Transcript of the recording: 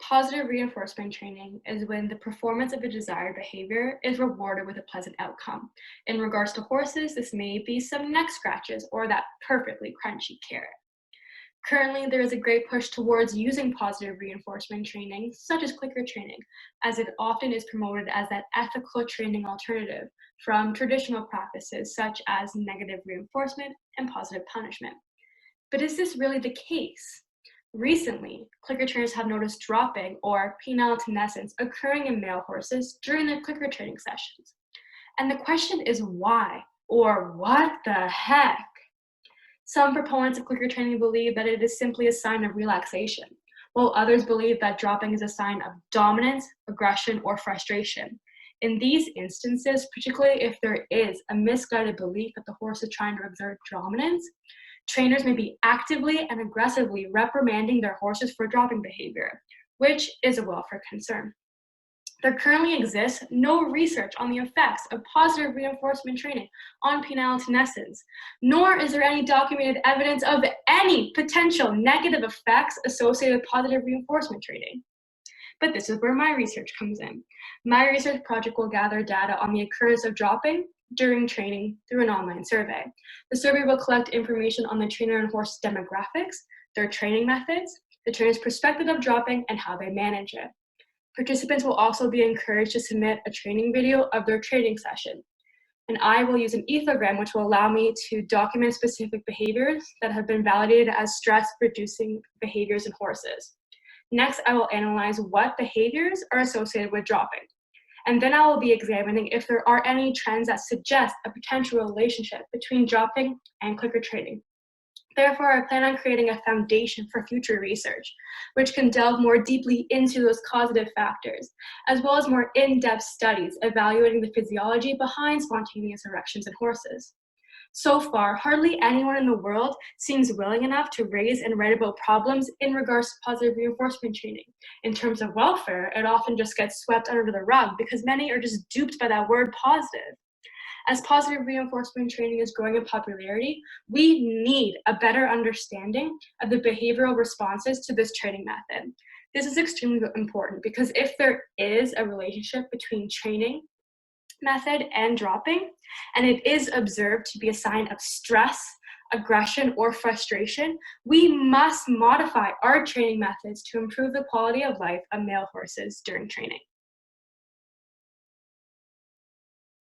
Positive reinforcement training is when the performance of a desired behavior is rewarded with a pleasant outcome. In regards to horses, this may be some neck scratches or that perfectly crunchy carrot. Currently, there is a great push towards using positive reinforcement training, such as clicker training, as it often is promoted as that ethical training alternative from traditional practices such as negative reinforcement and positive punishment. But is this really the case? Recently, clicker trainers have noticed dropping or penile senescence occurring in male horses during their clicker training sessions. And the question is why, or what the heck? Some proponents of clicker training believe that it is simply a sign of relaxation, while others believe that dropping is a sign of dominance, aggression, or frustration. In these instances, particularly if there is a misguided belief that the horse is trying to exert dominance, trainers may be actively and aggressively reprimanding their horses for dropping behavior, which is a welfare concern. There currently exists no research on the effects of positive reinforcement training on penile senescence, nor is there any documented evidence of any potential negative effects associated with positive reinforcement training. But this is where my research comes in. My research project will gather data on the occurrence of dropping during training through an online survey. The survey will collect information on the trainer and horse demographics, their training methods, the trainer's perspective of dropping, and how they manage it. Participants will also be encouraged to submit a training video of their training session. And I will use an ethogram, which will allow me to document specific behaviors that have been validated as stress-reducing behaviors in horses. Next, I will analyze what behaviors are associated with dropping. And then I will be examining if there are any trends that suggest a potential relationship between dropping and clicker training. Therefore, I plan on creating a foundation for future research, which can delve more deeply into those causative factors, as well as more in-depth studies evaluating the physiology behind spontaneous erections in horses. So far, hardly anyone in the world seems willing enough to raise and write about problems in regards to positive reinforcement training. In terms of welfare, it often just gets swept under the rug because many are just duped by that word positive. As positive reinforcement training is growing in popularity, we need a better understanding of the behavioral responses to this training method. This is extremely important because if there is a relationship between training method and dropping, and it is observed to be a sign of stress, aggression, or frustration, we must modify our training methods to improve the quality of life of male horses during training.